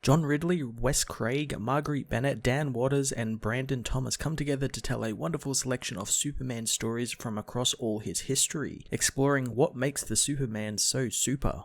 John Ridley, Wes Craig, Marguerite Bennett, Dan Waters, and Brandon Thomas come together to tell a wonderful selection of Superman stories from across all his history, exploring what makes the Superman so super.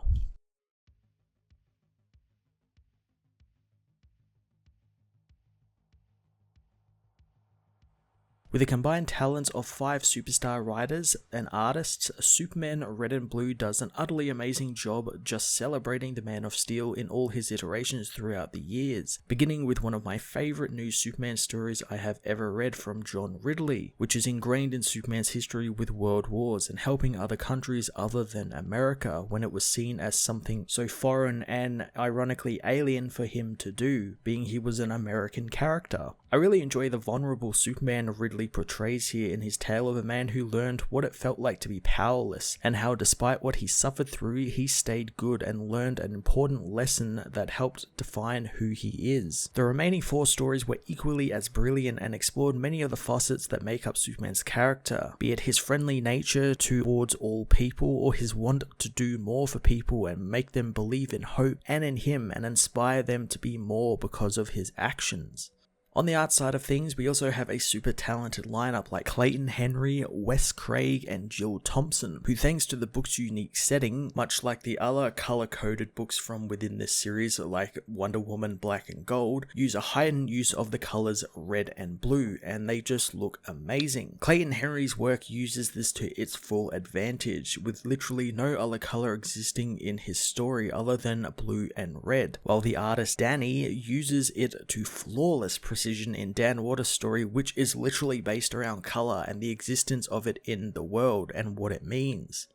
With the combined talents of 5 superstar writers and artists, Superman Red and Blue does an utterly amazing job just celebrating the Man of Steel in all his iterations throughout the years, beginning with one of my favourite new Superman stories I have ever read from John Ridley, which is ingrained in Superman's history with world wars and helping other countries other than America when it was seen as something so foreign and ironically alien for him to do, being he was an American character. I really enjoy the vulnerable Superman Ridley portrays here in his tale of a man who learned what it felt like to be powerless, and how despite what he suffered through, he stayed good and learned an important lesson that helped define who he is. The remaining 4 stories were equally as brilliant and explored many of the facets that make up Superman's character, be it his friendly nature towards all people or his want to do more for people and make them believe in hope and in him and inspire them to be more because of his actions. On the art side of things, we also have a super talented lineup like Clayton Henry, Wes Craig, and Jill Thompson, who thanks to the book's unique setting, much like the other color-coded books from within this series like Wonder Woman Black and Gold, use a heightened use of the colors red and blue, and they just look amazing. Clayton Henry's work uses this to its full advantage, with literally no other color existing in his story other than blue and red, while the artist Danny uses it to flawless precision in Dan Waters' story, which is literally based around color and the existence of it in the world and what it means.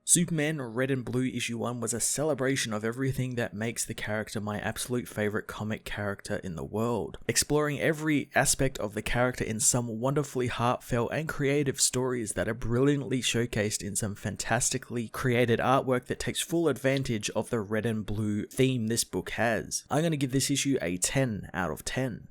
Superman Red and Blue issue 1 was a celebration of everything that makes the character my absolute favorite comic character in the world, exploring every aspect of the character in some wonderfully heartfelt and creative stories that are brilliantly showcased in some fantastically created artwork that takes full advantage of the red and blue theme this book has. I'm going to give this issue a 10 out of 10.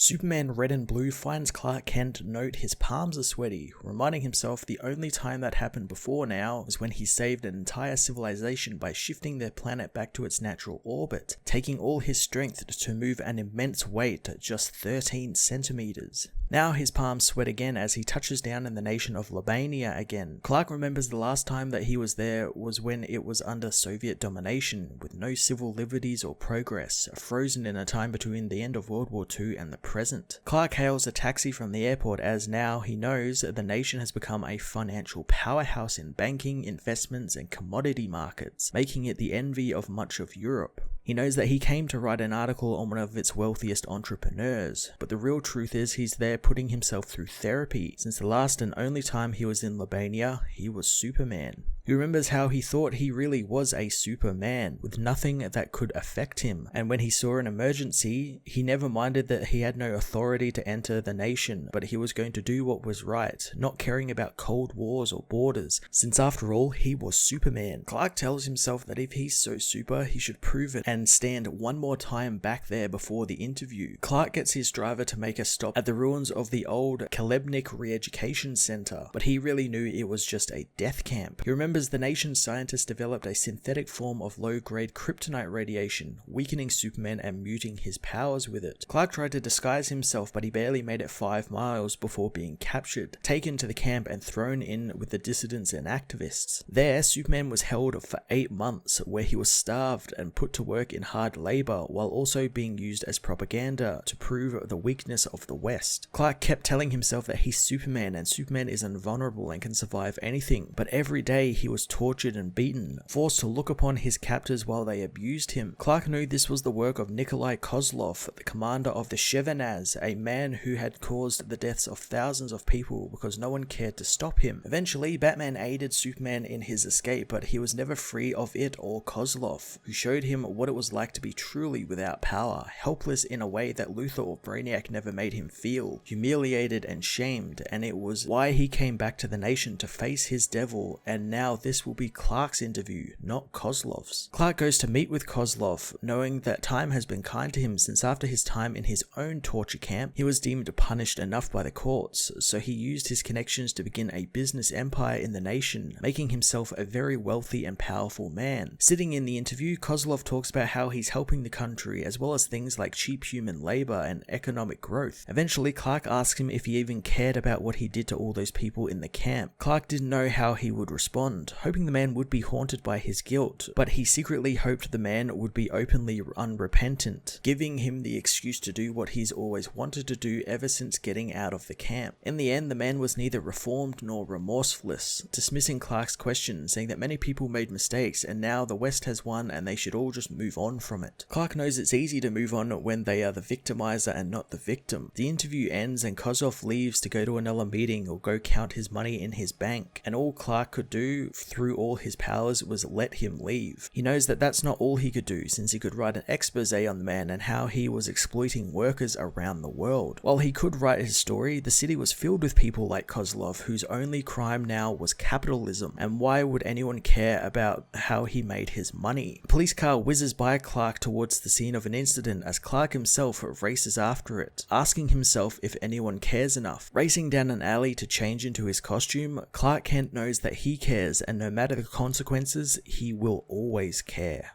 Superman Red and Blue finds Clark Kent note his palms are sweaty, reminding himself the only time that happened before now was when he saved an entire civilization by shifting their planet back to its natural orbit, taking all his strength to move an immense weight at just 13 centimeters. Now his palms sweat again as he touches down in the nation of Lobania again. Clark remembers the last time that he was there was when it was under Soviet domination, with no civil liberties or progress, frozen in a time between the end of World War II and the present. Clark hails a taxi from the airport as now he knows the nation has become a financial powerhouse in banking, investments, and commodity markets, making it the envy of much of Europe. He knows that he came to write an article on one of its wealthiest entrepreneurs, but the real truth is he's there putting himself through therapy, since the last and only time he was in Lobania, he was Superman. He remembers how he thought he really was a Superman, with nothing that could affect him, and when he saw an emergency, he never minded that he had no authority to enter the nation, but he was going to do what was right, not caring about cold wars or borders, since after all, he was Superman. Clark tells himself that if he's so super, he should prove it and stand one more time back there before the interview. Clark gets his driver to make a stop at the ruins of the old Kalebnik Re-Education Center, but he really knew it was just a death camp. He remembers the nation's scientists developed a synthetic form of low-grade kryptonite radiation, weakening Superman and muting his powers with it. Clark tried to disguise himself, but he barely made it 5 miles before being captured, taken to the camp and thrown in with the dissidents and activists. There, Superman was held for 8 months, where he was starved and put to work in hard labor, while also being used as propaganda to prove the weakness of the West. Clark kept telling himself that he's Superman and Superman is invulnerable and can survive anything, but every day he was tortured and beaten, forced to look upon his captors while they abused him. Clark knew this was the work of Nikolai Kozlov, the commander of the Chevenaz, a man who had caused the deaths of thousands of people because no one cared to stop him. Eventually, Batman aided Superman in his escape, but he was never free of it or Kozlov, who showed him what it was like to be truly without power, helpless in a way that Luthor or Brainiac never made him feel, humiliated and shamed, and it was why he came back to the nation to face his devil, and now now this will be Clark's interview, not Kozlov's. Clark goes to meet with Kozlov, knowing that time has been kind to him since after his time in his own torture camp, he was deemed punished enough by the courts, so he used his connections to begin a business empire in the nation, making himself a very wealthy and powerful man. Sitting in the interview, Kozlov talks about how he's helping the country, as well as things like cheap human labor and economic growth. Eventually, Clark asks him if he even cared about what he did to all those people in the camp. Clark didn't know how he would respond, hoping the man would be haunted by his guilt, but he secretly hoped the man would be openly unrepentant, giving him the excuse to do what he's always wanted to do ever since getting out of the camp. In the end, the man was neither reformed nor remorseless, dismissing Clark's question, saying that many people made mistakes and now the West has won and they should all just move on from it. Clark knows it's easy to move on when they are the victimizer and not the victim. The interview ends and Kozlov leaves to go to another meeting or go count his money in his bank, and all Clark could do through all his powers was let him leave. He knows that that's not all he could do, since he could write an expose on the man and how he was exploiting workers around the world. While he could write his story, the city was filled with people like Kozlov whose only crime now was capitalism, and why would anyone care about how he made his money? A police car whizzes by Clark towards the scene of an incident as Clark himself races after it, asking himself if anyone cares enough. Racing down an alley to change into his costume, Clark Kent knows that he cares, and no matter the consequences, he will always care.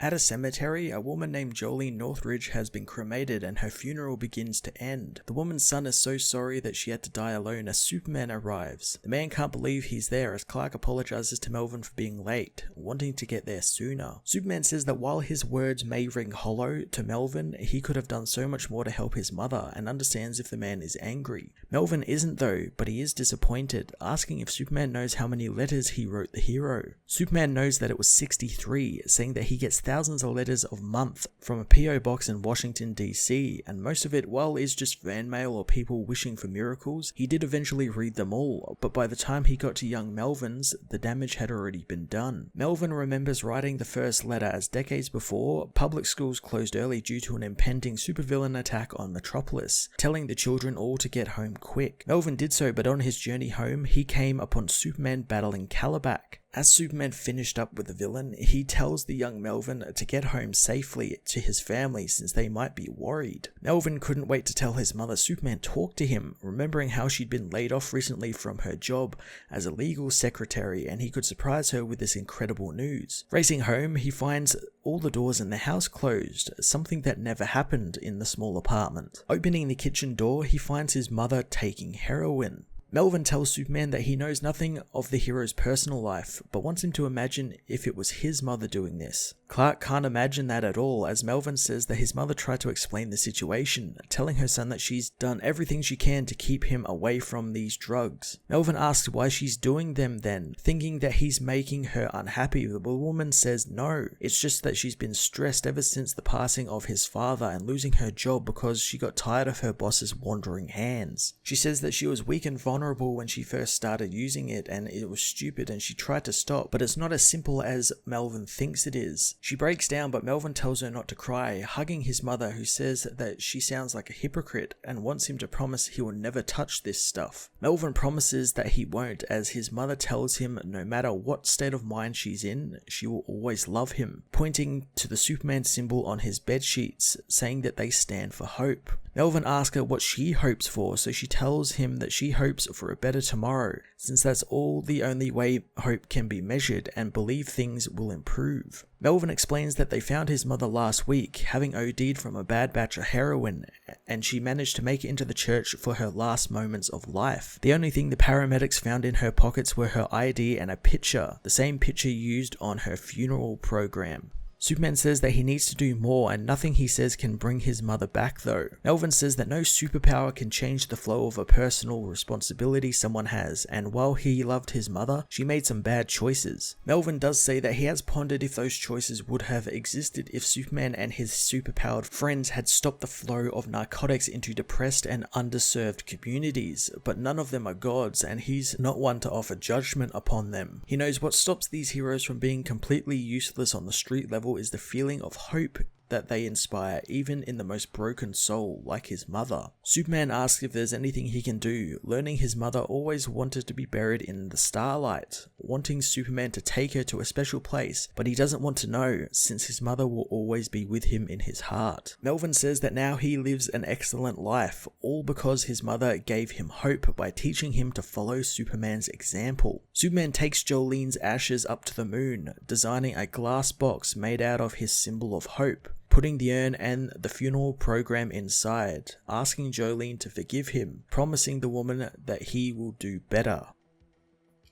At a cemetery, a woman named Jolene Northridge has been cremated and her funeral begins to end. The woman's son is so sorry that she had to die alone as Superman arrives. The man can't believe he's there as Clark apologizes to Melvin for being late, wanting to get there sooner. Superman says that while his words may ring hollow to Melvin, he could have done so much more to help his mother and understands if the man is angry. Melvin isn't though, but he is disappointed, asking if Superman knows how many letters he wrote the hero. Superman knows that it was 63, saying that he gets thousands of letters a month from a PO box in Washington DC, and most of it, while is just fan mail or people wishing for miracles, he did eventually read them all, but by the time he got to young Melvin's, the damage had already been done. Melvin remembers writing the first letter as decades before, public schools closed early due to an impending supervillain attack on Metropolis, telling the children all to get home quick. Melvin did so, but on his journey home, he came upon Superman battling Calabac. As Superman finished up with the villain, he tells the young Melvin to get home safely to his family since they might be worried. Melvin couldn't wait to tell his mother Superman talked to him, remembering how she'd been laid off recently from her job as a legal secretary, and he could surprise her with this incredible news. Racing home, he finds all the doors in the house closed, something that never happened in the small apartment. Opening the kitchen door, he finds his mother taking heroin. Melvin tells Superman that he knows nothing of the hero's personal life, but wants him to imagine if it was his mother doing this. Clark can't imagine that at all, as Melvin says that his mother tried to explain the situation, telling her son that she's done everything she can to keep him away from these drugs. Melvin asks why she's doing them then, thinking that he's making her unhappy, but the woman says no, it's just that she's been stressed ever since the passing of his father and losing her job because she got tired of her boss's wandering hands. She says that she was weak and vulnerable when she first started using it and it was stupid and she tried to stop, but it's not as simple as Melvin thinks it is. She breaks down, but Melvin tells her not to cry, hugging his mother, who says that she sounds like a hypocrite and wants him to promise he will never touch this stuff. Melvin promises that he won't, as his mother tells him no matter what state of mind she's in, she will always love him, pointing to the Superman symbol on his bed sheets, saying that they stand for hope. Melvin asks her what she hopes for, so she tells him that she hopes for a better tomorrow, since that's the only way hope can be measured and believe things will improve. Melvin explains that they found his mother last week, having OD'd from a bad batch of heroin, and she managed to make it into the church for her last moments of life. The only thing the paramedics found in her pockets were her ID and a picture, the same picture used on her funeral program. Superman says that he needs to do more and nothing he says can bring his mother back though. Melvin says that no superpower can change the flow of a personal responsibility someone has, and while he loved his mother, she made some bad choices. Melvin does say that he has pondered if those choices would have existed if Superman and his superpowered friends had stopped the flow of narcotics into depressed and underserved communities, but none of them are gods and he's not one to offer judgment upon them. He knows what stops these heroes from being completely useless on the street level is the feeling of hope that they inspire even in the most broken soul like his mother. Superman asks if there's anything he can do, learning his mother always wanted to be buried in the starlight, wanting Superman to take her to a special place, but he doesn't want to know since his mother will always be with him in his heart. Melvin says that now he lives an excellent life, all because his mother gave him hope by teaching him to follow Superman's example. Superman takes Jolene's ashes up to the moon, designing a glass box made out of his symbol of hope, putting the urn and the funeral program inside, asking Jolene to forgive him, promising the woman that he will do better.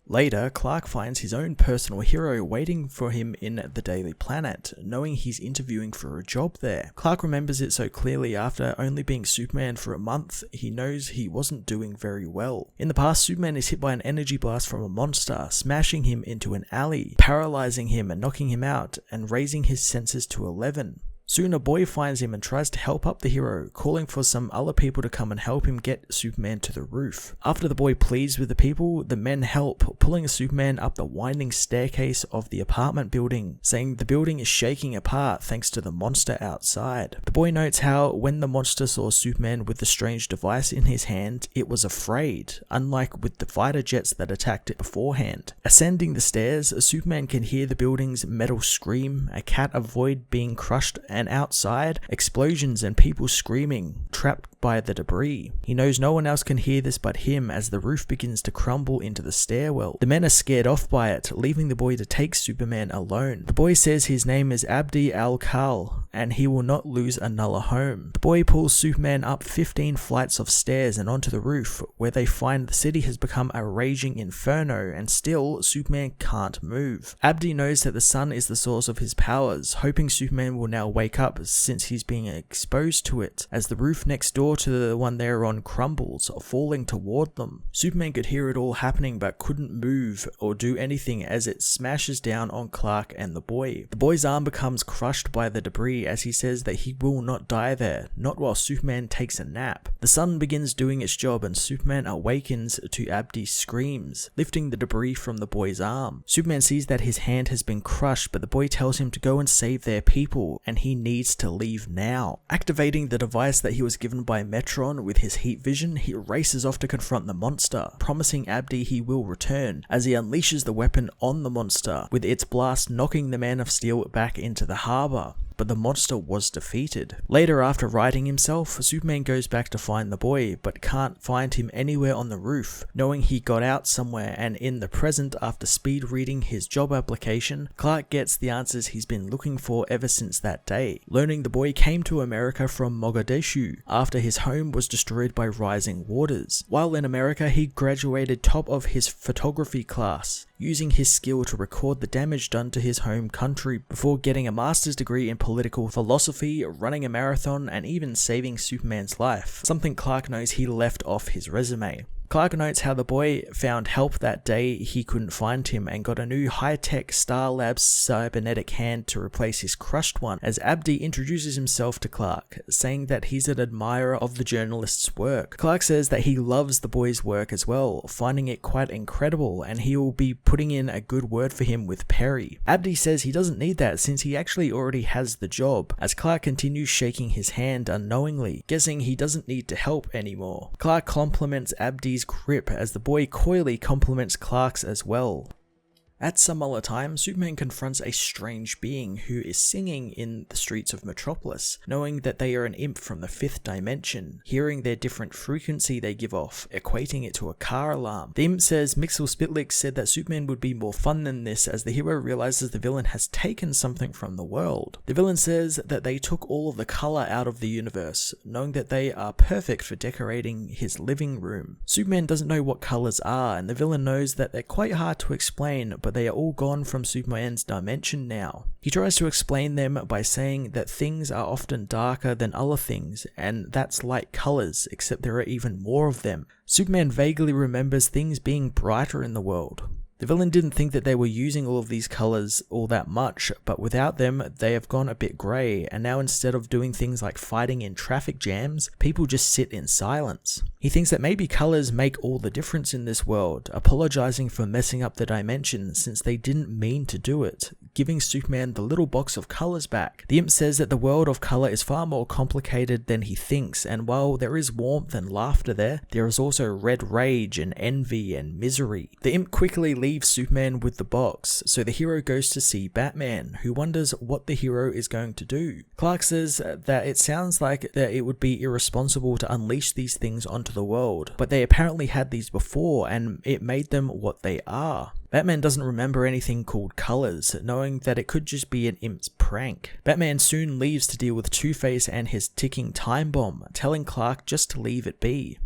Later, Clark finds his own personal hero waiting for him in the Daily Planet, knowing he's interviewing for a job there. Clark remembers it so clearly after only being Superman for a month, he knows he wasn't doing very well. In the past, Superman is hit by an energy blast from a monster, smashing him into an alley, paralyzing him and knocking him out, and raising his senses to 11. Soon a boy finds him and tries to help up the hero, calling for some other people to come and help him get Superman to the roof. After the boy pleads with the people, the men help, pulling Superman up the winding staircase of the apartment building, saying the building is shaking apart thanks to the monster outside. The boy notes how when the monster saw Superman with the strange device in his hand, it was afraid, unlike with the fighter jets that attacked it beforehand. Ascending the stairs, Superman can hear the building's metal scream, a cat avoid being crushed, and outside, explosions and people screaming, trapped by the debris. He knows no one else can hear this but him as the roof begins to crumble into the stairwell. The men are scared off by it, leaving the boy to take Superman alone. The boy says his name is Abdi Al-Khal, and he will not lose another home. The boy pulls Superman up 15 flights of stairs and onto the roof, where they find the city has become a raging inferno, and still, Superman can't move. Abdi knows that the sun is the source of his powers, hoping Superman will now wake up since he's being exposed to it, as the roof next door to the one they're on crumbles, falling toward them. Superman could hear it all happening but couldn't move or do anything as it smashes down on Clark and the boy. The boy's arm becomes crushed by the debris as he says that he will not die there, not while Superman takes a nap. The sun begins doing its job and Superman awakens to Abdi's screams, lifting the debris from the boy's arm. Superman sees that his hand has been crushed, but the boy tells him to go and save their people, and he needs to leave now. Activating the device that he was given by Metron with his heat vision, he races off to confront the monster, promising Abdi he will return, as he unleashes the weapon on the monster, with its blast knocking the Man of Steel back into the harbour. But the monster was defeated. Later, after righting himself, Superman goes back to find the boy, but can't find him anywhere on the roof, knowing he got out somewhere, and in the present, after speed reading his job application, Clark gets the answers he's been looking for ever since that day, learning the boy came to America from Mogadishu after his home was destroyed by rising waters. While in America, he graduated top of his photography class, using his skill to record the damage done to his home country before getting a master's degree in political philosophy, running a marathon, and even saving Superman's life, something Clark knows he left off his resume. Clark notes how the boy found help that day he couldn't find him and got a new high-tech Star Labs cybernetic hand to replace his crushed one, as Abdi introduces himself to Clark, saying that he's an admirer of the journalist's work. Clark says that he loves the boy's work as well, finding it quite incredible, and he will be putting in a good word for him with Perry. Abdi says he doesn't need that since he actually already has the job, as Clark continues shaking his hand unknowingly, guessing he doesn't need to help anymore. Clark compliments Abdi's grip as the boy coyly compliments Clark's as well. At some other time, Superman confronts a strange being who is singing in the streets of Metropolis, knowing that they are an imp from the 5th dimension, hearing their different frequency they give off, equating it to a car alarm. The imp says Mixel Spitlick said that Superman would be more fun than this as the hero realizes the villain has taken something from the world. The villain says that they took all of the color out of the universe, knowing that they are perfect for decorating his living room. Superman doesn't know what colors are, and the villain knows that they're quite hard to explain, but they are all gone from Superman's dimension now. He tries to explain them by saying that things are often darker than other things, and that's like colors, except there are even more of them. Superman vaguely remembers things being brighter in the world. The villain didn't think that they were using all of these colors all that much, but without them, they have gone a bit grey, and now instead of doing things like fighting in traffic jams, people just sit in silence. He thinks that maybe colors make all the difference in this world, apologizing for messing up the dimension since they didn't mean to do it, giving Superman the little box of colors back. The imp says that the world of color is far more complicated than he thinks, and while there is warmth and laughter there is also red rage and envy and misery. The imp quickly leaves Superman with the box, so the hero goes to see Batman, who wonders what the hero is going to do. Clark says that it sounds like that it would be irresponsible to unleash these things onto the world, but they apparently had these before and it made them what they are. Batman doesn't remember anything called colors, knowing that it could just be an imp's prank. Batman soon leaves to deal with Two-Face and his ticking time bomb, telling Clark just to leave it be.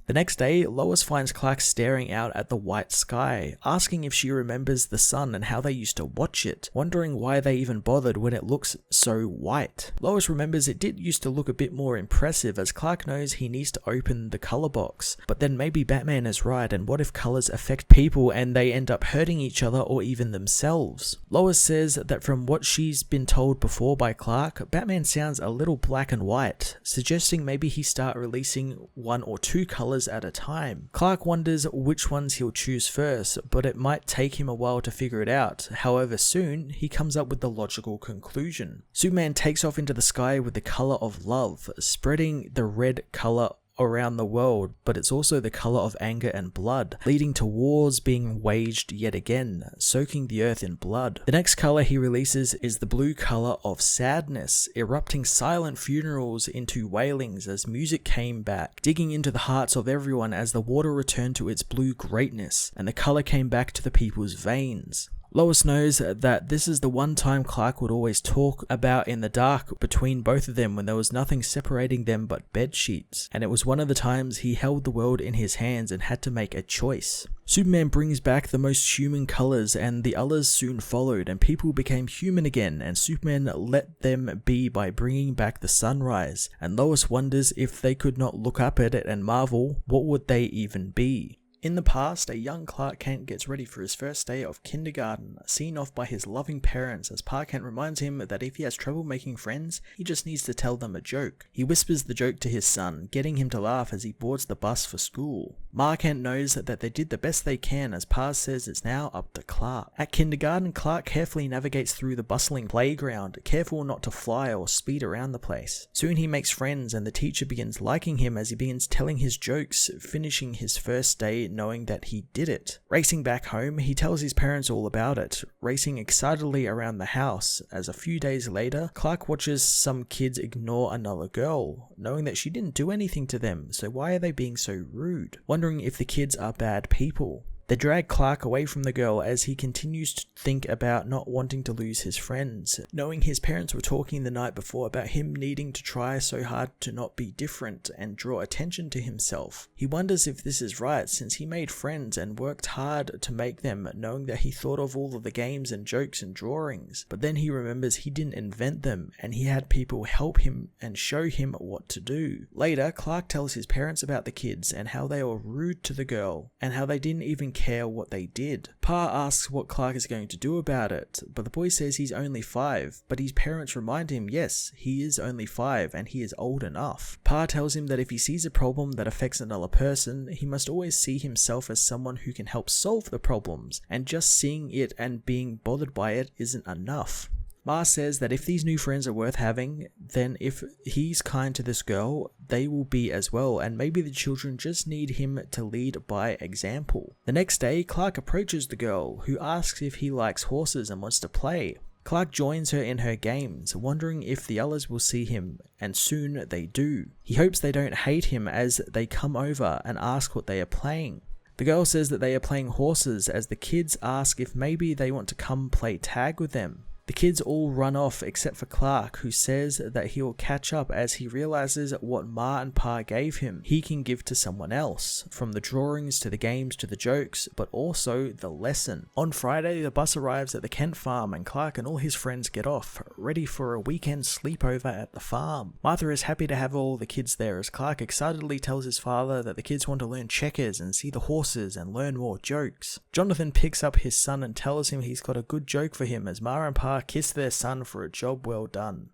The next day, Lois finds Clark staring out at the white sky, asking if she remembers the sun and how they used to watch it, wondering why they even bothered when it looks so white. Lois remembers it did used to look a bit more impressive, as Clark knows he needs to open the color box. But then maybe Batman is right, and what if colors affect people and they end up hurting each other or even themselves? Lois says that from what she's been told before by Clark, Batman sounds a little black and white, suggesting maybe he start releasing one or two colors at a time. Clark wonders which ones he'll choose first, but it might take him a while to figure it out. However, soon he comes up with the logical conclusion. Superman takes off into the sky with the color of love, spreading the red color around the world, but it's also the color of anger and blood, leading to wars being waged yet again, soaking the earth in blood. The next color he releases is the blue color of sadness, erupting silent funerals into wailings as music came back, digging into the hearts of everyone as the water returned to its blue greatness, and the color came back to the people's veins. Lois knows that this is the one time Clark would always talk about in the dark between both of them when there was nothing separating them but bed sheets, and it was one of the times he held the world in his hands and had to make a choice. Superman brings back the most human colors, and the others soon followed, and people became human again, and Superman let them be by bringing back the sunrise, and Lois wonders if they could not look up at it and marvel, what would they even be? In the past, a young Clark Kent gets ready for his first day of kindergarten, seen off by his loving parents as Pa Kent reminds him that if he has trouble making friends, he just needs to tell them a joke. He whispers the joke to his son, getting him to laugh as he boards the bus for school. Ma Kent knows that they did the best they can, as Pa says it's now up to Clark. At kindergarten, Clark carefully navigates through the bustling playground, careful not to fly or speed around the place. Soon he makes friends, and the teacher begins liking him as he begins telling his jokes, finishing his first day knowing that he did it. Racing back home, he tells his parents all about it, racing excitedly around the house, as a few days later, Clark watches some kids ignore another girl, knowing that she didn't do anything to them, so why are they being so rude? Wondering if the kids are bad people. They drag Clark away from the girl as he continues to think about not wanting to lose his friends, knowing his parents were talking the night before about him needing to try so hard to not be different and draw attention to himself. He wonders if this is right, since he made friends and worked hard to make them, knowing that he thought of all of the games and jokes and drawings, but then he remembers he didn't invent them and he had people help him and show him what to do. Later, Clark tells his parents about the kids and how they were rude to the girl and how they didn't even care what they did. Pa asks what Clark is going to do about it, but the boy says he's only 5, but his parents remind him yes, he is only 5 and he is old enough. Pa tells him that if he sees a problem that affects another person, he must always see himself as someone who can help solve the problems, and just seeing it and being bothered by it isn't enough. Ma says that if these new friends are worth having, then if he's kind to this girl, they will be as well, and maybe the children just need him to lead by example. The next day, Clark approaches the girl, who asks if he likes horses and wants to play. Clark joins her in her games, wondering if the others will see him, and soon they do. He hopes they don't hate him as they come over and ask what they are playing. The girl says that they are playing horses, as the kids ask if maybe they want to come play tag with them. The kids all run off except for Clark, who says that he will catch up as he realizes what Ma and Pa gave him he can give to someone else, from the drawings to the games to the jokes, but also the lesson. On Friday, the bus arrives at the Kent farm and Clark and all his friends get off, ready for a weekend sleepover at the farm. Martha is happy to have all the kids there, as Clark excitedly tells his father that the kids want to learn checkers and see the horses and learn more jokes. Jonathan picks up his son and tells him he's got a good joke for him, as Ma and Pa kiss their son for a job well done.